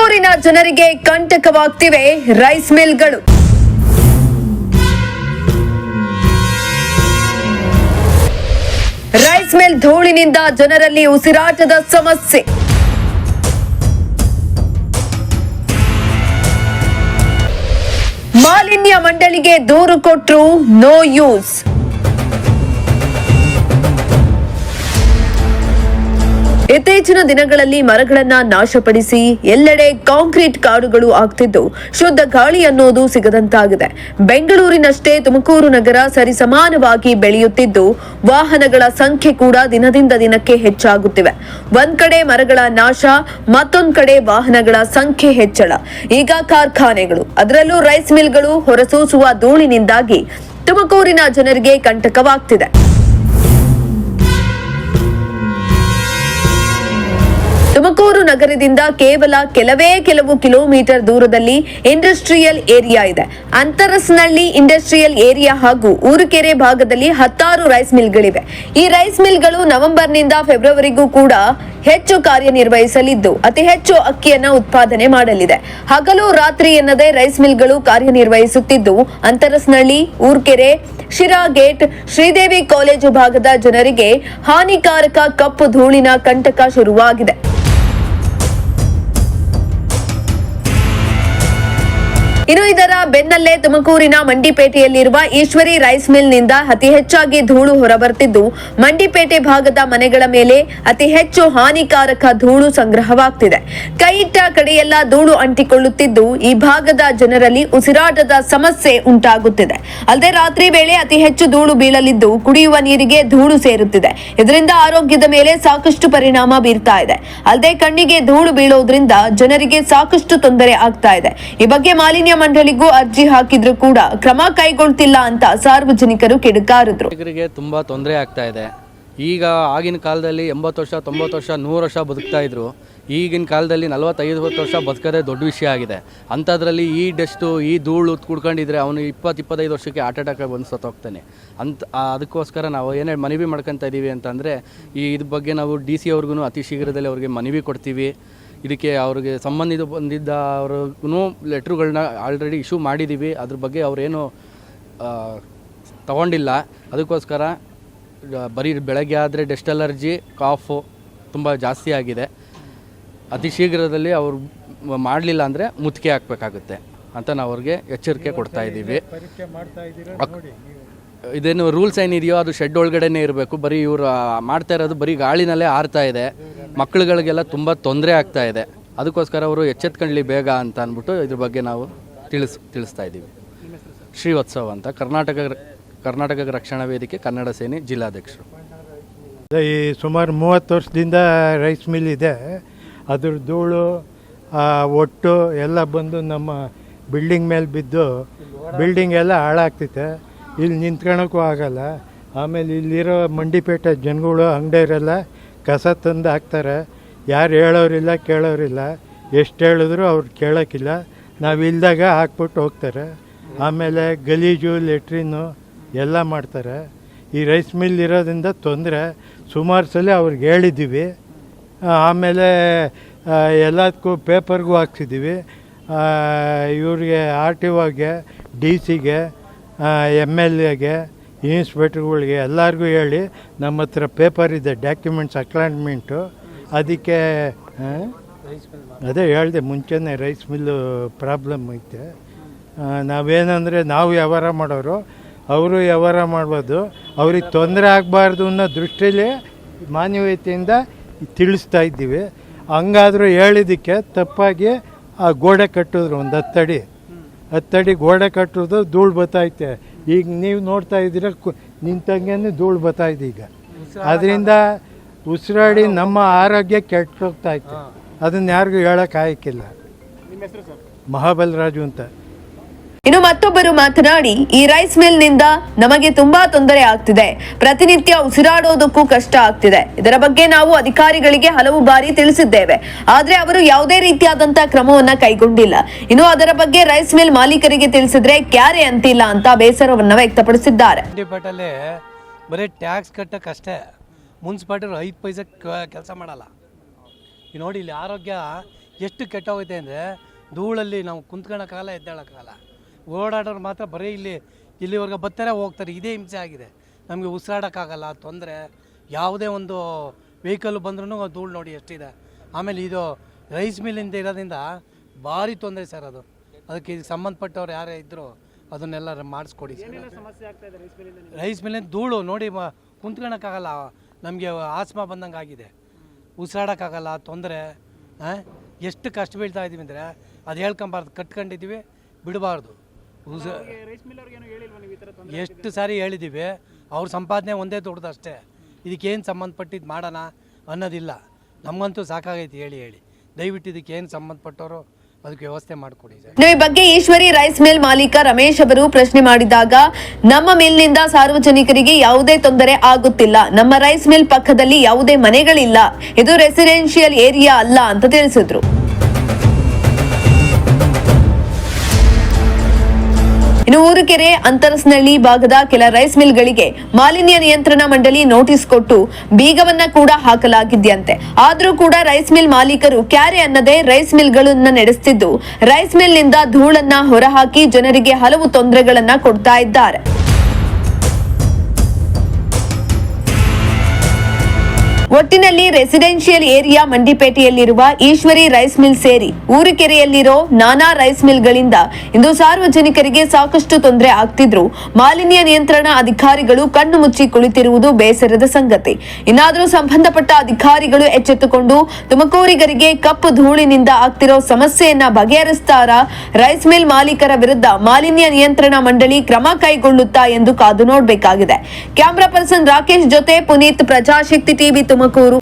ತುಮಕೂರಿನ ಜನರಿಗೆ ಕಂಟಕವಾಗ್ತಿವೆ rice ಮಿಲ್ಗಳು. Rice mill ಧೂಳಿನಿಂದ ಜನರಲ್ಲಿ ಉಸಿರಾಟದ ಸಮಸ್ಯೆ. ಮಾಲಿನ್ಯ ಮಂಡಳಿಗೆ ದೂರು ಕೊಟ್ಟರು ನೋ ಯೂಸ್. ಇತ್ತೀಚಿನ ದಿನಗಳಲ್ಲಿ ಮರಗಳನ್ನ ನಾಶಪಡಿಸಿ ಎಲ್ಲೆಡೆ ಕಾಂಕ್ರೀಟ್ ಕಾಡುಗಳು ಆಗ್ತಿದ್ದು ಶುದ್ಧ ಗಾಳಿ ಅನ್ನೋದು ಸಿಗದಂತಾಗಿದೆ. ಬೆಂಗಳೂರಿನಷ್ಟೇ ತುಮಕೂರು ನಗರ ಸರಿಸಮಾನವಾಗಿ ಬೆಳೆಯುತ್ತಿದ್ದು ವಾಹನಗಳ ಸಂಖ್ಯೆ ಕೂಡ ದಿನದಿಂದ ದಿನಕ್ಕೆ ಹೆಚ್ಚಾಗುತ್ತಿವೆ. ಒಂದ್ ಕಡೆ ಮರಗಳ ನಾಶ, ಮತ್ತೊಂದ್ ಕಡೆ ವಾಹನಗಳ ಸಂಖ್ಯೆ ಹೆಚ್ಚಳ. ಈಗ ಕಾರ್ಖಾನೆಗಳು, ಅದರಲ್ಲೂ ರೈಸ್ ಮಿಲ್ಗಳು ಹೊರಸೂಸುವ ಧೂಳಿನಿಂದಾಗಿ ತುಮಕೂರಿನ ಜನರಿಗೆ ಕಂಟಕವಾಗ್ತಿದೆ. ತುಮಕೂರು ನಗರದಿಂದ ಕೇವಲ ಕೆಲವು ಕಿಲೋಮೀಟರ್ ದೂರದಲ್ಲಿ ಇಂಡಸ್ಟ್ರಿಯಲ್ ಏರಿಯಾ ಇದೆ. ಅಂತರಸ್ನಳ್ಳಿ ಇಂಡಸ್ಟ್ರಿಯಲ್ ಏರಿಯಾ ಹಾಗೂ ಊರುಕೆರೆ ಭಾಗದಲ್ಲಿ 10 ರೈಸ್ ಮಿಲ್ಗಳಿವೆ. ಈ ರೈಸ್ ಮಿಲ್ಗಳು ನವೆಂಬರ್ನಿಂದ ಫೆಬ್ರವರಿಗೂ ಕೂಡ ಹೆಚ್ಚು ಕಾರ್ಯನಿರ್ವಹಿಸಲಿದ್ದು ಅತಿ ಹೆಚ್ಚು ಅಕ್ಕಿಯನ್ನು ಉತ್ಪಾದನೆ ಮಾಡಲಿದೆ. ಹಗಲು ರಾತ್ರಿ ಎನ್ನದೇ ರೈಸ್ ಮಿಲ್ಗಳು ಕಾರ್ಯನಿರ್ವಹಿಸುತ್ತಿದ್ದು ಅಂತರಸ್ನಳ್ಳಿ, ಊರ್ಕೆರೆ, ಶಿರಾ ಗೇಟ್, ಶ್ರೀದೇವಿ ಕಾಲೇಜು ಭಾಗದ ಜನರಿಗೆ ಹಾನಿಕಾರಕ ಕಪ್ಪು ಧೂಳಿನ ಕಂಟಕ ಶುರುವಾಗಿದೆ. ಇನ್ನು ಇದರ ಬೆನ್ನಲ್ಲೇ ತುಮಕೂರಿನ ಮಂಡಿಪೇಟೆಯಲ್ಲಿರುವ ಈಶ್ವರಿ ರೈಸ್ ಮಿಲ್ನಿಂದ ಅತಿ ಹೆಚ್ಚಾಗಿ ಧೂಳು ಹೊರಬರುತ್ತಿದ್ದು ಮಂಡಿಪೇಟೆ ಭಾಗದ ಮನೆಗಳ ಮೇಲೆ ಅತಿ ಹೆಚ್ಚು ಹಾನಿಕಾರಕ ಧೂಳು ಸಂಗ್ರಹವಾಗ್ತಿದೆ. ಕೈಯಿಟ್ಟ ಕಡೆಯೆಲ್ಲ ಧೂಳು ಅಂಟಿಕೊಳ್ಳುತ್ತಿದ್ದು ಈ ಭಾಗದ ಜನರಲ್ಲಿ ಉಸಿರಾಟದ ಸಮಸ್ಯೆ ಉಂಟಾಗುತ್ತಿದೆ. ಅಲ್ಲದೆ ರಾತ್ರಿ ವೇಳೆ ಅತಿ ಹೆಚ್ಚು ಧೂಳು ಬೀಳಲಿದ್ದು ಕುಡಿಯುವ ನೀರಿಗೆ ಧೂಳು ಸೇರುತ್ತಿದೆ. ಇದರಿಂದ ಆರೋಗ್ಯದ ಮೇಲೆ ಸಾಕಷ್ಟು ಪರಿಣಾಮ ಬೀರ್ತಾ ಇದೆ. ಅಲ್ಲದೆ ಕಣ್ಣಿಗೆ ಧೂಳು ಬೀಳೋದ್ರಿಂದ ಜನರಿಗೆ ಸಾಕಷ್ಟು ತೊಂದರೆ ಆಗ್ತಾ ಇದೆ. ಈ ಬಗ್ಗೆ ಮಾಲಿನ್ಯ ಮಂಡಳಿಗೂ ಅರ್ಜಿ ಹಾಕಿದ್ರು ಕೂಡ ಕ್ರಮ ಕೈಗೊಳ್ತಿಲ್ಲ ಅಂತ ಸಾರ್ವಜನಿಕರು ಕಿಡಿಕಾರಿದ್ರು. ತುಂಬಾ ತೊಂದರೆ ಆಗ್ತಾ ಇದೆ. ಈಗ ಆಗಿನ ಕಾಲದಲ್ಲಿ 80 ವರ್ಷ, 90 ವರ್ಷ, 100 ವರ್ಷ ಬದುಕ್ತಾ ಇದ್ರು. ಈಗಿನ ಕಾಲದಲ್ಲಿ 40-50 ವರ್ಷ ಬದುಕೋದೇ ದೊಡ್ಡ ವಿಷಯ ಆಗಿದೆ. ಅಂಥದ್ರಲ್ಲಿ ಈ ಡಸ್ಟು, ಈ ಧೂಳು ಕುಡ್ಕೊಂಡಿದ್ರೆ ಅವನು 20-25 ವರ್ಷಕ್ಕೆ ಹಾರ್ಟ್ ಅಟ್ಯಾಕ್ ಬಂದು ಸತ್ತೋಗ್ತಾನೆ. ಅದಕ್ಕೋಸ್ಕರ ನಾವು ಏನೇ ಮನವಿ ಮಾಡ್ಕೊತಾ ಇದ್ದೀವಿ ಅಂತಂದರೆ ಇದ್ರ ಬಗ್ಗೆ ನಾವು DC ಅವ್ರಿಗೂ ಅತಿ ಶೀಘ್ರದಲ್ಲಿ ಅವ್ರಿಗೆ ಮನವಿ ಕೊಡ್ತೀವಿ. ಇದಕ್ಕೆ ಅವ್ರಿಗೆ ಬಂದಿದ್ದ ಅವ್ರಿಗೂ ಲೆಟ್ರುಗಳನ್ನ ಆಲ್ರೆಡಿ ಇಶ್ಯೂ ಮಾಡಿದ್ದೀವಿ. ಅದ್ರ ಬಗ್ಗೆ ಅವರೇನು ತಗೊಂಡಿಲ್ಲ. ಅದಕ್ಕೋಸ್ಕರ ಬರೀ ಬೆಳಗ್ಗೆ ಆದರೆ ಡಸ್ಟ್ ಅಲರ್ಜಿ, ಕಾಫು ತುಂಬ ಜಾಸ್ತಿ ಆಗಿದೆ. ಅತಿ ಶೀಘ್ರದಲ್ಲಿ ಅವರು ಮಾಡಲಿಲ್ಲ ಅಂದರೆ ಮುತ್ತಿಗೆ ಹಾಕಬೇಕಾಗುತ್ತೆ ಅಂತ ನಾವು ಅವ್ರಿಗೆ ಎಚ್ಚರಿಕೆ ಕೊಡ್ತಾ ಇದ್ದೀವಿ. ಇದೇನು ರೂಲ್ಸ್ ಏನಿದೆಯೋ ಅದು ಶೆಡ್ ಒಳಗಡೆನೇ ಇರಬೇಕು. ಬರೀ ಇವರು ಮಾಡ್ತಾ ಇರೋದು ಬರೀ ಗಾಳಿನಲ್ಲೇ ಆರ್ತಾ ಇದೆ. ಮಕ್ಕಳುಗಳಿಗೆಲ್ಲ ತುಂಬ ತೊಂದರೆ ಆಗ್ತಾ ಇದೆ. ಅದಕ್ಕೋಸ್ಕರ ಅವರು ಎಚ್ಚೆತ್ಕೊಳ್ಳಿ ಬೇಗ ಅಂತ ಅಂದ್ಬಿಟ್ಟು ಇದ್ರ ಬಗ್ಗೆ ನಾವು ತಿಳಿಸ್ತಾ ಇದ್ದೀವಿ. ಶ್ರೀವತ್ಸವ ಅಂತ ಕರ್ನಾಟಕ ರಕ್ಷಣಾ ವೇದಿಕೆ ಕನ್ನಡ ಸೇನೆ ಜಿಲ್ಲಾಧ್ಯಕ್ಷರು. ಈ ಸುಮಾರು 30 ವರ್ಷದಿಂದ ರೈಸ್ ಮಿಲ್ ಇದೆ. ಅದ್ರ ಧೂಳು ಒಟ್ಟು ಎಲ್ಲ ಬಂದು ನಮ್ಮ ಬಿಲ್ಡಿಂಗ್ ಮೇಲೆ ಬಿದ್ದು ಬಿಲ್ಡಿಂಗ್ ಎಲ್ಲ ಹಾಳಾಗ್ತಿದೆ. ಇಲ್ಲಿ ನಿಂತ್ಕೊಳ್ಳೋಕ್ಕೂ ಆಗಲ್ಲ. ಆಮೇಲೆ ಇಲ್ಲಿರೋ ಮಂಡಿಪೇಟೆ ಜನಗಳು, ಅಂಗಡಿಯವರೆಲ್ಲ ಕಸ ತಂದು ಹಾಕ್ತಾರೆ. ಯಾರು ಹೇಳೋರಿಲ್ಲ, ಕೇಳೋರಿಲ್ಲ. ಎಷ್ಟು ಹೇಳಿದ್ರು ಅವ್ರು ಕೇಳೋಕ್ಕಿಲ್ಲ. ನಾವು ಇಲ್ದಾಗ ಹಾಕ್ಬಿಟ್ಟು ಹೋಗ್ತಾರೆ. ಆಮೇಲೆ ಗಲೀಜು, ಲೆಟ್ರಿನು ಎಲ್ಲ ಮಾಡ್ತಾರೆ. ಈ ರೈಸ್ ಮಿಲ್ ಇರೋದ್ರಿಂದ ತೊಂದರೆ. ಸುಮಾರು ಸಲ ಅವ್ರಿಗೆ ಹೇಳಿದ್ದೀವಿ. ಆಮೇಲೆ ಎಲ್ಲದಕ್ಕೂ ಪೇಪರ್ಗೂ ಹಾಕ್ಸಿದ್ದೀವಿ. ಇವ್ರಿಗೆ RTOಗೆ, DC ಗೆ, MLAಗೆ, ಇನ್ಸ್ಪೆಕ್ಟ್ರುಗಳಿಗೆ ಎಲ್ಲರಿಗೂ ಹೇಳಿ ನಮ್ಮ ಹತ್ರ ಪೇಪರ್ ಇದೆ, ಡಾಕ್ಯುಮೆಂಟ್ಸ್ ಅಕ್ಲಾಂಟ್ಮೆಂಟು. ಅದಕ್ಕೆ ಅದೇ ಹೇಳಿದೆ ಮುಂಚೆನೇ ರೈಸ್ ಮಿಲ್ಲು ಪ್ರಾಬ್ಲಮ್ ಐತೆ. ನಾವೇನಂದರೆ ನಾವು ವ್ಯವಹಾರ ಮಾಡೋರು, ಅವರು ವ್ಯವಹಾರ ಮಾಡ್ಬೋದು. ಅವ್ರಿಗೆ ತೊಂದರೆ ಆಗಬಾರ್ದು ಅನ್ನೋ ದೃಷ್ಟಿಯಲ್ಲಿ ಮಾನವೀಯತೆಯಿಂದ ತಿಳಿಸ್ತಾ ಇದ್ದೀವಿ. ಹಂಗಾದರೂ ಹೇಳಿದ್ದಕ್ಕೆ ತಪ್ಪಾಗಿ ಆ ಗೋಡೆ ಕಟ್ಟಿದ್ರು. ಒಂದು 10 ಅಡಿ ಗೋಡೆ ಕಟ್ಟೋದು ಧೂಳು ಬತ್ತೈತೆ. ಈಗ ನೀವು ನೋಡ್ತಾ ಇದ್ದೀರ ನಿಂತಂಗೆ ಧೂಳು ಬತ್ತಾಯಿದೆ. ಈಗ ಅದರಿಂದ ಉಸಿರಾಡಿ ನಮ್ಮ ಆರೋಗ್ಯ ಕೆಟ್ಟೋಗ್ತಾ ಇತ್ತು. ಅದನ್ನ ಯಾರಿಗೂ ಹೇಳೋಕ್ಕಾಗಿಲ್ಲ. ಮಹಾಬಲರಾಜು ಅಂತ. ಇನ್ನು ಮತ್ತೊಬ್ಬರು ಮಾತನಾಡಿ, ಈ ರೈಸ್ ಮಿಲ್ ನಿಂದ ನಮಗೆ ತುಂಬಾ ತೊಂದರೆ ಆಗ್ತಿದೆ. ಪ್ರತಿನಿತ್ಯ ಉಸಿರಾಡೋದಕ್ಕೂ ಕಷ್ಟ ಆಗ್ತಿದೆ. ಇದರ ಬಗ್ಗೆ ನಾವು ಅಧಿಕಾರಿಗಳಿಗೆ ಹಲವು ಬಾರಿ ತಿಳಿಸಿದ್ದೇವೆ. ಆದ್ರೆ ಅವರು ಯಾವುದೇ ರೀತಿಯಾದಂತಹ ಕ್ರಮವನ್ನ ಕೈಗೊಂಡಿಲ್ಲ. ಇನ್ನು ಅದರ ಬಗ್ಗೆ ರೈಸ್ ಮಿಲ್ ಮಾಲೀಕರಿಗೆ ತಿಳಿಸಿದ್ರೆ ಕ್ಯಾರೆ ಅಂತಿಲ್ಲ ಅಂತ ಬೇಸರವನ್ನ ವ್ಯಕ್ತಪಡಿಸಿದ್ದಾರೆ. ಬರೀ ಟ್ಯಾಕ್ಸ್ ಕಟ್ಟಕ್ಕಷ್ಟೇ, ಮುನ್ಸಿಪಾಲ್ಟಿ 5 ಪೈಸೆ ಕೆಲಸ ಮಾಡಲ್ಲ. ನೋಡಿ ಇಲ್ಲಿ ಆರೋಗ್ಯ ಎಷ್ಟು ಕೆಟ್ಟೋಗೈತೆ ಅಂದರೆ ಧೂಳಲ್ಲಿ ನಾವು ಕುಂತ್ಕೊಳ್ಳೋಕ್ಕಾಗಲ್ಲ, ಎದ್ದೇಳೋಕ್ಕಾಗಲ್ಲ. ಓಡಾಡೋರು ಮಾತ್ರ ಬರೀ ಇಲ್ಲಿವರೆಗೆ ಬರ್ತಾರೆ ಹೋಗ್ತಾರೆ, ಇದೇ ಹಿಂಸೆ ಆಗಿದೆ. ನಮಗೆ ಉಸಿರಾಡೋಕ್ಕಾಗಲ್ಲ, ತೊಂದರೆ. ಯಾವುದೇ ಒಂದು ವೆಹಿಕಲ್ ಬಂದ್ರೂ ಧೂಳು ನೋಡಿ ಎಷ್ಟಿದೆ. ಆಮೇಲೆ ಇದು ರೈಸ್ ಮಿಲ್ಲಿಂದ ಇರೋದ್ರಿಂದ ಭಾರಿ ತೊಂದರೆ ಸರ್. ಅದಕ್ಕೆ ಇದಕ್ಕೆ ಸಂಬಂಧಪಟ್ಟವ್ರು ಯಾರೇ ಇದ್ದರೂ ಅದನ್ನೆಲ್ಲ ಮಾಡಿಸ್ಕೊಡಿ ಸರ್. ರೈಸ್ ಮಿಲ್ಲಿಂದ ಧೂಳು ನೋಡಿ ಕುಂತ್ಕೊಳ್ಳೋಕ್ಕಾಗಲ್ಲ, ನಮಗೆ ಆಸ್ಮಾ ಬಂದಂಗೆ ಆಗಿದೆ, ಉಸಿರಾಡೋಕ್ಕಾಗಲ್ಲ, ತೊಂದರೆ. ಎಷ್ಟು ಕಷ್ಟ ಬೀಳ್ತಾ ಇದ್ದೀವಿ ಅಂದರೆ ಅದು ಹೇಳ್ಕೊಂಬಾರ್ದು, ಕಟ್ಕೊಂಡಿದ್ದೀವಿ, ಬಿಡಬಾರ್ದು. ಎಷ್ಟು ಸಾರಿ ಹೇಳಿದ್ದೀವಿ, ಅವ್ರ ಸಂಪಾದನೆ ಒಂದೇ ದೊಡ್ಡದು ಅಷ್ಟೇ. ಇದಕ್ಕೇನು ಸಂಬಂಧಪಟ್ಟಿದ್ದು ಮಾಡೋಣ ಅನ್ನೋದಿಲ್ಲ. ನಮಗಂತೂ ಸಾಕಾಗೈತಿ ಹೇಳಿ ದಯವಿಟ್ಟು ಇದಕ್ಕೇನು ಸಂಬಂಧಪಟ್ಟವರು ಅದಕ್ಕೆ ವ್ಯವಸ್ಥೆ ಮಾಡಿಕೊಡಿ ಸರ್. ಈ ಬಗ್ಗೆ ಈಶ್ವರಿ ರೈಸ್ ಮಿಲ್ ಮಾಲೀಕ ರಮೇಶ್ ಅವರು ಪ್ರಶ್ನೆ ಮಾಡಿದಾಗ, ನಮ್ಮ ಮಿಲ್ನಿಂದ ಸಾರ್ವಜನಿಕರಿಗೆ ಯಾವುದೇ ತೊಂದರೆ ಆಗುತ್ತಿಲ್ಲ, ನಮ್ಮ ರೈಸ್ ಮಿಲ್ ಪಕ್ಕದಲ್ಲಿ ಯಾವುದೇ ಮನೆಗಳಿಲ್ಲ, ಇದು ರೆಸಿಡೆನ್ಷಿಯಲ್ ಏರಿಯಾ ಅಲ್ಲ ಅಂತ ತಿಳಿಸಿದ್ರು. ಇನ್ನು ಊರುಕೆರೆ, ಅಂತರಸ್ನಳ್ಳಿ ಭಾಗದ ಕೆಲ ರೈಸ್ ಮಿಲ್ಗಳಿಗೆ ಮಾಲಿನ್ಯ ನಿಯಂತ್ರಣ ಮಂಡಳಿ ನೋಟಿಸ್ ಕೊಟ್ಟು ಬೀಗವನ್ನ ಕೂಡ ಹಾಕಲಾಗಿದೆಯಂತೆ. ಆದ್ರೂ ಕೂಡ ರೈಸ್ ಮಿಲ್ ಮಾಲೀಕರು ಕ್ಯಾರೆ ಅನ್ನದೇ ರೈಸ್ ಮಿಲ್ಗಳನ್ನ ನಡೆಸುತ್ತಿದ್ದು, ರೈಸ್ ಮಿಲ್ನಿಂದ ಧೂಳನ್ನ ಹೊರಹಾಕಿ ಜನರಿಗೆ ಹಲವು ತೊಂದರೆಗಳನ್ನ ಕೊಡ್ತಾ ಇದ್ದಾರೆ. ಒಟ್ಟಿನಲ್ಲಿ ರೆಸಿಡೆನ್ಷಿಯಲ್ ಏರಿಯಾ ಮಂಡಿಪೇಟೆಯಲ್ಲಿರುವ ಈಶ್ವರಿ ರೈಸ್ ಮಿಲ್ ಸೇರಿ ಊರುಕೆರೆಯಲ್ಲಿರೋ ನಾನಾ ರೈಸ್ ಮಿಲ್ಗಳಿಂದ ಇಂದು ಸಾರ್ವಜನಿಕರಿಗೆ ಸಾಕಷ್ಟು ತೊಂದರೆ ಆಗ್ತಿದ್ರು. ಮಾಲಿನ್ಯ ನಿಯಂತ್ರಣ ಅಧಿಕಾರಿಗಳು ಕಣ್ಣು ಮುಚ್ಚಿ ಕುಳಿತಿರುವುದು ಬೇಸರದ ಸಂಗತಿ. ಇನ್ನಾದರೂ ಸಂಬಂಧಪಟ್ಟ ಅಧಿಕಾರಿಗಳು ಎಚ್ಚೆತ್ತುಕೊಂಡು ತುಮಕೂರಿಗರಿಗೆ ಕಪ್ಪು ಧೂಳಿನಿಂದ ಆಗ್ತಿರೋ ಸಮಸ್ಯೆಯನ್ನ ಬಗೆಹರಿಸ್ತಾರಾ? ರೈಸ್ ಮಿಲ್ ಮಾಲೀಕರ ವಿರುದ್ಧ ಮಾಲಿನ್ಯ ನಿಯಂತ್ರಣ ಮಂಡಳಿ ಕ್ರಮ ಕೈಗೊಳ್ಳುತ್ತಾ ಎಂದು ಕಾದು ನೋಡಬೇಕಾಗಿದೆ. ಕ್ಯಾಮರಾ ಪರ್ಸನ್ ರಾಕೇಶ್ ಜೊತೆ ಪುನೀತ್, ಪ್ರಜಾಶಕ್ತಿ ಟಿವಿ ತುಮಕೂರು.